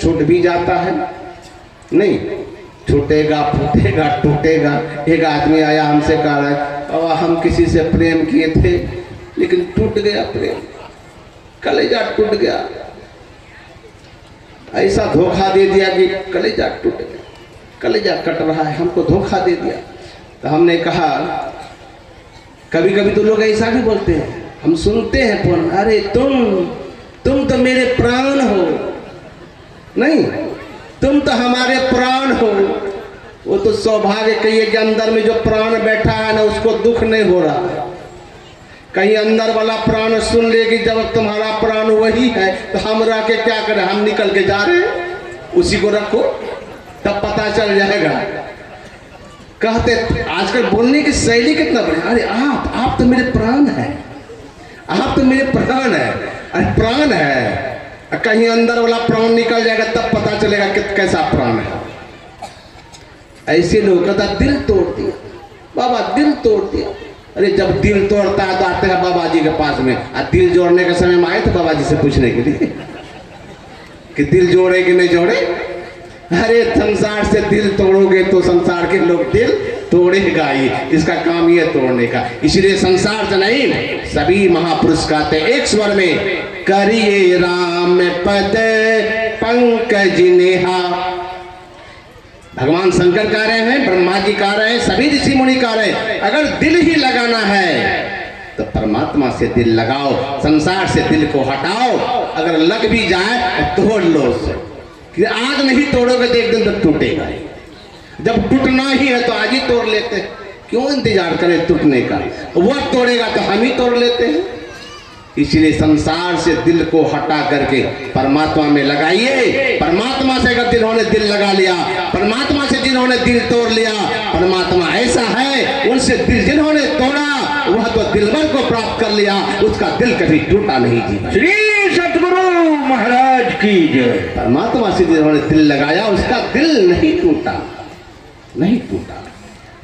छूट भी जाता है? नहीं, छूटेगा, फूटेगा, टूटेगा। एक आदमी आया हमसे कह रहा है, बाबा हम किसी से प्रेम किए थे लेकिन टूट गया प्रेम, कलेजा टूट गया, ऐसा धोखा दे दिया कि कलेजा टूट गया, कलेजा कट रहा है, हमको धोखा दे दिया। तो हमने कहा, कभी कभी तो लोग ऐसा भी बोलते हैं, हम सुनते हैं फोन, अरे तुम तो मेरे प्राण हो। नहीं, तुम तो हमारे प्राण हो। वो तो सौभाग्य कहिए कि अंदर में जो प्राण बैठा है ना, उसको दुख नहीं हो रहा। कहीं अंदर वाला प्राण सुन ले कि जब तुम्हारा प्राण वही है तो हम रह के क्या करें, हम निकल के जा रहे हैं, उसी को रखो तब पता चल जाएगा। कहते आजकल बोलने की शैली कितना बढ़िया, अरे आप तो मेरे प्राण हैं, आप तो मेरे प्राण है। अरे प्राण है, कहीं अंदर वाला प्राण निकल जाएगा तब पता चलेगा कि कैसा प्राण है। ऐसे लोग कहता दिल तोड़ दिया बाबा, दिल तोड़ दिया। अरे जब दिल तोड़ता है तो आते हैं बाबा जी के पास में, दिल जोड़ने के समय में आए थे बाबा जी से पूछने के लिए कि दिल जोड़े कि नहीं जोड़े। अरे संसार से दिल तोड़ोगे तो संसार के लोग दिल तोड़ेगा ही, इसका काम ही है तोड़ने का। इसलिए संसार से नहीं, सभी महापुरुष कहते एक स्वर में, करिए राम पद पंकज नेहा। भगवान शंकर कह रहे हैं, ब्रह्मा जी कह रहे हैं, सभी ऋषि मुनि कह रहे हैं, अगर दिल ही लगाना है तो परमात्मा से दिल लगाओ, संसार से दिल को हटाओ। अगर लग भी जाए तो तोड़ लो उसे, कि आज नहीं तोड़ोगे तो एक दिन तक टूटेगा। जब टूटना ही है तो आज ही तोड़ लेते हैं, क्यों इंतजार करें टूटने का, वह तोड़ेगा तो हम ही तोड़ लेते हैं। इसलिए संसार से दिल को हटा करके परमात्मा में लगाइए। परमात्मा से अगर जिन्होंने दिल लगा लिया, परमात्मा से जिन्होंने दिल तोड़ लिया, परमात्मा ऐसा है, उनसे दिल जिन्होंने तोड़ा वह तो दिलबर को प्राप्त कर लिया, उसका दिल कभी टूटा नहीं। जी श्री सतगुरु महाराज की जय। परमात्मा से जिन्होंने दिल लगाया उसका दिल नहीं टूटा, नहीं टूटा।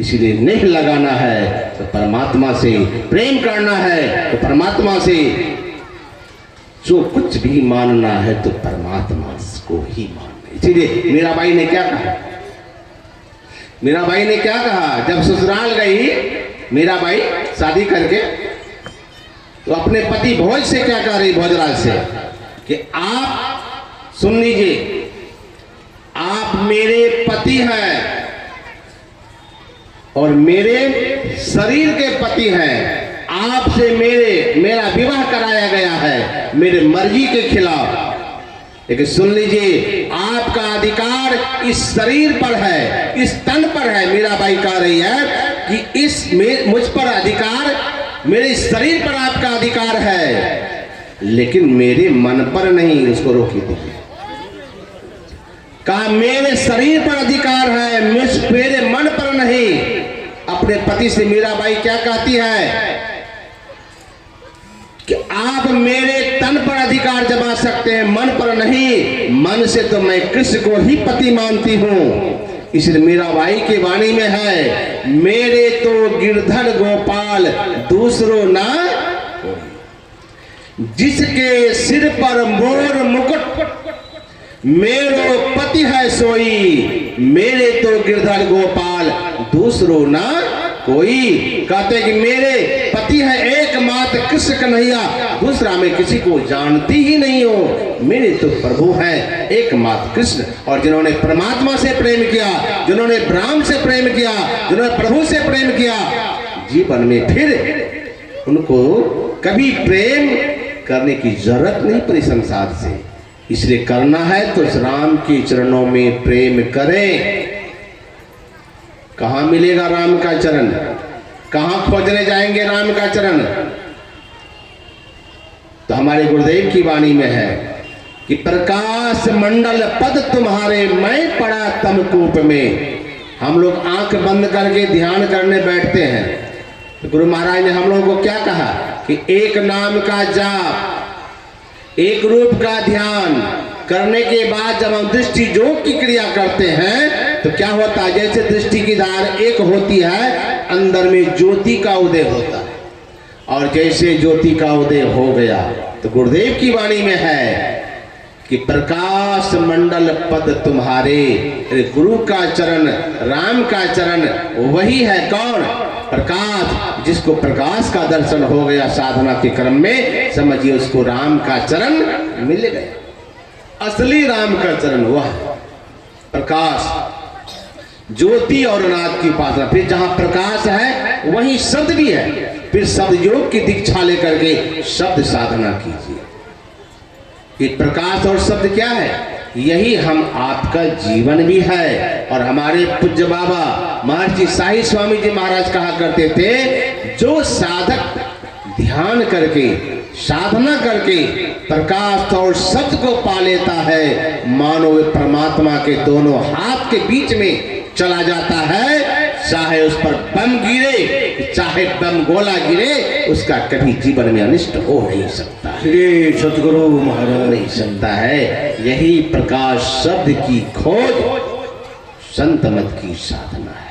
इसलिए नहीं लगाना है तो परमात्मा से प्रेम करना है, तो परमात्मा से जो कुछ भी मानना है तो परमात्मा को ही मानना। इसीलिए मीराबाई ने क्या कहा, मीराबाई ने क्या कहा, जब ससुराल गई मीराबाई शादी करके, तो अपने पति भोज से क्या कह रही, भोजराज से, कि आप सुन लीजिए, आप मेरे पति हैं और मेरे शरीर के पति हैं। आपसे मेरा विवाह कराया गया है मेरे मर्जी के खिलाफ। लेकिन सुन लीजिए, आपका अधिकार इस शरीर पर है, इस तन पर है। मीराबाई कह रही है कि मुझ पर अधिकार, मेरे शरीर पर आपका अधिकार है, लेकिन मेरे मन पर नहीं। उसको रोकी थी, कहा मेरे शरीर पर अधिकार है, मेरे मन पर नहीं। अपने पति से मीराबाई क्या कहती है कि आप मेरे तन पर अधिकार जमा सकते हैं, मन पर नहीं। मन से तो मैं कृष्ण को ही पति मानती हूं। इसलिए मीराबाई की वाणी में है, मेरे तो गिरधर गोपाल दूसरो ना, जिसके सिर पर मोर मुकुट मेरो पति है सोई। मेरे तो गिरधर गोपाल दूसरो ना कोई। कहते कि मेरे पति है एकमात्र कृष्ण कन्हैया, दूसरा मैं किसी को जानती ही नहीं हूँ। मेरे तो प्रभु हैं एकमात्र कृष्ण। और जिन्होंने परमात्मा से प्रेम किया, जिन्होंने ब्रह्म से प्रेम किया, जिन्होंने प्रभु से प्रेम किया, जीवन में फिर उनको कभी प्रेम करने की जरूरत नहीं पड़ी संसार से। इसलिए करना है तो राम के चरणों में प्रेम करें। कहां मिलेगा राम का चरण, कहां खोजने जाएंगे राम का चरण। तो हमारे गुरुदेव की वाणी में है कि प्रकाश मंडल पद तुम्हारे, मैं पड़ा तम कूप में। हम लोग आंख बंद करके ध्यान करने बैठते हैं, तो गुरु महाराज ने हम लोगों को क्या कहा कि एक नाम का जाप, एक रूप का ध्यान करने के बाद जब हम दृष्टि योग की क्रिया करते हैं तो क्या होता है, जैसे दृष्टि की धार एक होती है, अंदर में ज्योति का उदय होता है। और जैसे ज्योति का उदय हो गया तो गुरुदेव की वाणी में है कि प्रकाश मंडल पद तुम्हारे, अरे गुरु का चरण, राम का चरण, वही है कौन? प्रकाश। जिसको प्रकाश का दर्शन हो गया साधना के क्रम में, समझिए उसको राम का चरण मिल गया। असली राम का चरण वह प्रकाश, ज्योति और नाद की उपासना। फिर जहां प्रकाश है वहीं शब्द भी है। फिर शब्द योग की दीक्षा लेकर के शब्द साधना कीजिए। ये प्रकाश और शब्द क्या है? यही हम आपका जीवन भी है। और हमारे पूज्य बाबा महर्षि साई स्वामी जी महाराज कहा करते थे, जो साधक ध्यान करके साधना करके प्रकाश और शब्द को पा लेता है, मानो वे परमात्मा के दोनों हाथ के बीच में चला जाता है। चाहे उस पर बम गिरे, चाहे बम गोला गिरे, उसका कभी जीवन में अनिष्ट हो नहीं सकता। श्री सतगुरु महाराज नहीं सकता है। यही प्रकाश शब्द की खोज संत मत की साधना है।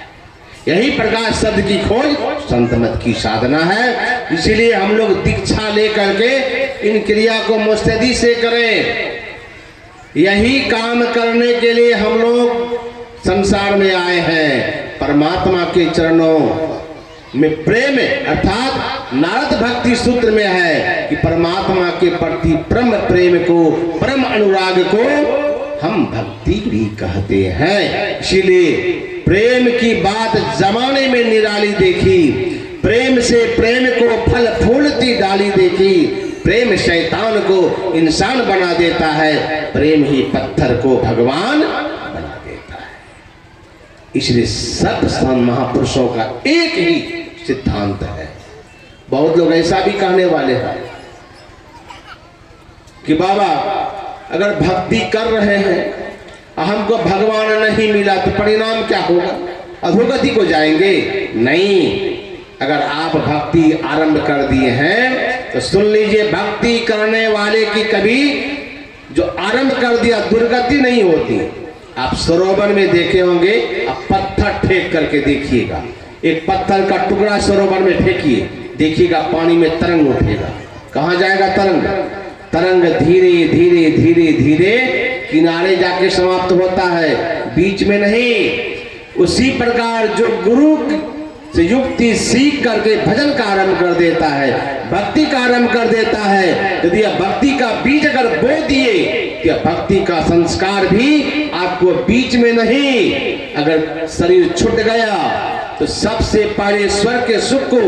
यही प्रकाश शब्द की खोज संत मत की साधना है। इसीलिए हम लोग दीक्षा लेकर के इन क्रिया को मुस्तैदी से करें। यही काम करने के लिए हम लोग संसार में आए हैं। परमात्मा के चरणों में प्रेम, अर्थात नारद भक्ति सूत्र में है कि परमात्मा के प्रति परम प्रेम को, परम अनुराग को हम भक्ति भी कहते हैं। इसीलिए प्रेम की बात जमाने में निराली देखी, प्रेम से प्रेम को फल फूलती डाली देखी। प्रेम शैतान को इंसान बना देता है, प्रेम ही पत्थर को भगवान बना देता है। इसलिए सब संत महापुरुषों का एक ही सिद्धांत है। बहुत लोग ऐसा भी कहने वाले हैं कि बाबा अगर भक्ति कर रहे हैं, हमको भगवान नहीं मिला तो परिणाम क्या होगा? अधोगति को जाएंगे? नहीं। अगर आप भक्ति आरंभ कर दिए हैं तो सुन लीजिए, भक्ति करने वाले की कभी जो आरंभ कर दिया दुर्गति नहीं होती। आप सरोवर में देखे होंगे, आप पत्थर फेंक करके देखिएगा, एक पत्थर का टुकड़ा सरोवर में फेंकिए, देखिएगा पानी में तरंग उठेगा। कहाँ जाएगा तरंग? तरंग धीरे धीरे धीरे धीरे किनारे जाके समाप्त होता है, बीच में नहीं। उसी प्रकार जो गुरु से युक्ति सीख करके भजन का आरंभ कर देता है, भक्ति का आरंभ कर देता है, यदि यह भक्ति का बीज अगर बो दिए तो भक्ति का संस्कार भी आपको बीच में नहीं, अगर शरीर छूट गया तो सबसे पहले स्वर्ग के सुख को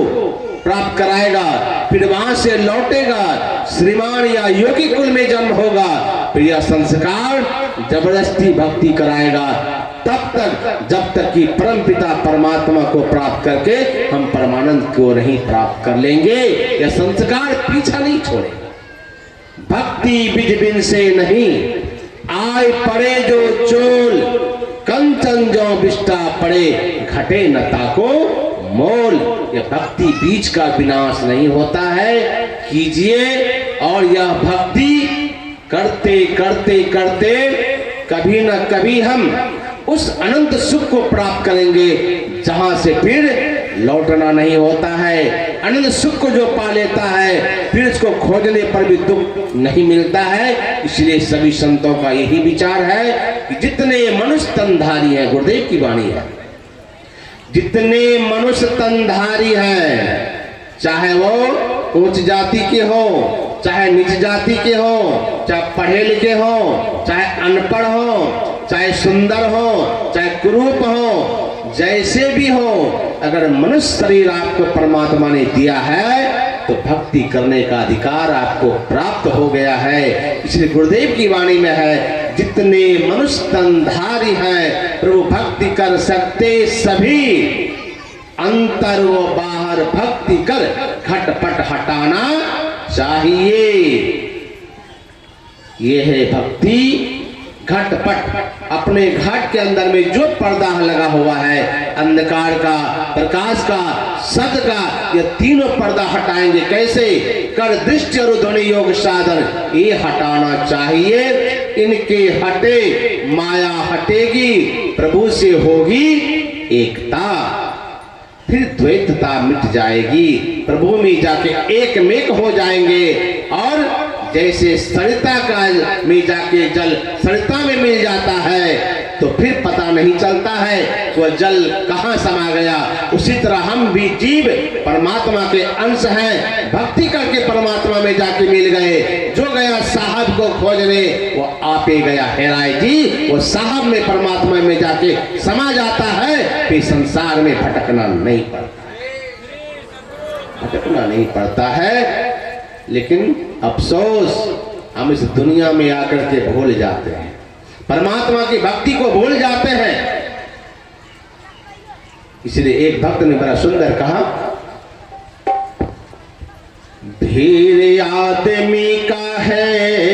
प्राप्त कराएगा, फिर वहां से लौटेगा, श्रीमान या योगी कुल में जन्म होगा, फिर यह संस्कार जबरदस्ती भक्ति कराएगा, तब तक जब तक कि परम पिता परमात्मा को प्राप्त करके हम परमानंद को नहीं प्राप्त कर लेंगे। यह संस्कार पीछा नहीं छोड़ेगा। भक्ति बिज बिन से नहीं, आय पड़े जो चोल, कंचन जो बिष्टा पड़े, घटे नता को मोल। यह भक्ति बीज का विनाश नहीं होता है, कीजिए। और यह भक्ति करते करते करते कभी न कभी हम उस अनंत सुख को प्राप्त करेंगे जहां से फिर लौटना नहीं होता है। अनंत सुख को जो पा लेता है फिर उसको खोजने पर भी दुख नहीं मिलता है। इसलिए सभी संतों का यही विचार है कि जितने मनुष्य तनधारी हैं, गुरुदेव की वाणी है, जितने मनुष्य तनधारी हैं, चाहे वो उच्च जाति के हो, चाहे नीच जाति के हो, चाहे पढ़े लिखे हो, चाहे अनपढ़ हो, चाहे सुंदर हो, चाहे कुरूप हो, जैसे भी हो, अगर मनुष्य शरीर आपको परमात्मा ने दिया है तो भक्ति करने का अधिकार आपको प्राप्त हो गया है। इसलिए गुरुदेव की वाणी में है, जितने मनुष्य तनधारी हैं प्रभु भक्ति कर सकते सभी, अंतर व बाहर भक्ति कर घटपट हटाना चाहिए। ये है भक्ति घटपट। अपने घट के अंदर में जो पर्दा लगा हुआ है, अंधकार का, प्रकाश का, सत का, ये तीनों पर्दा हटाएंगे। कैसे? कर दृष्टि और ध्वनि योग साधन, ये हटाना चाहिए। इनके हटे माया हटेगी, प्रभु से होगी एकता, फिर द्वैतता मिट जाएगी, प्रभु में जाके एक मेक हो जाएंगे और जैसे सरिता का में जाके जल सरिता में मिल जाता है तो फिर पता नहीं चलता है वह जल कहाँ समा गया, उसी तरह हम भी जीव परमात्मा के अंश हैं, भक्ति करके परमात्मा में जाके मिल गए। जो गया साहब को खोजने वो आपे गया हेराए जी, वो साहब में परमात्मा में जाके समा जाता है, फिर संसार में भटकना नहीं पड़ता है। लेकिन अफसोस हम इस दुनिया में आकर के भूल जाते हैं, परमात्मा की भक्ति को भूल जाते हैं। इसलिए एक भक्त ने बड़ा सुंदर कहा, धीर आदमी का है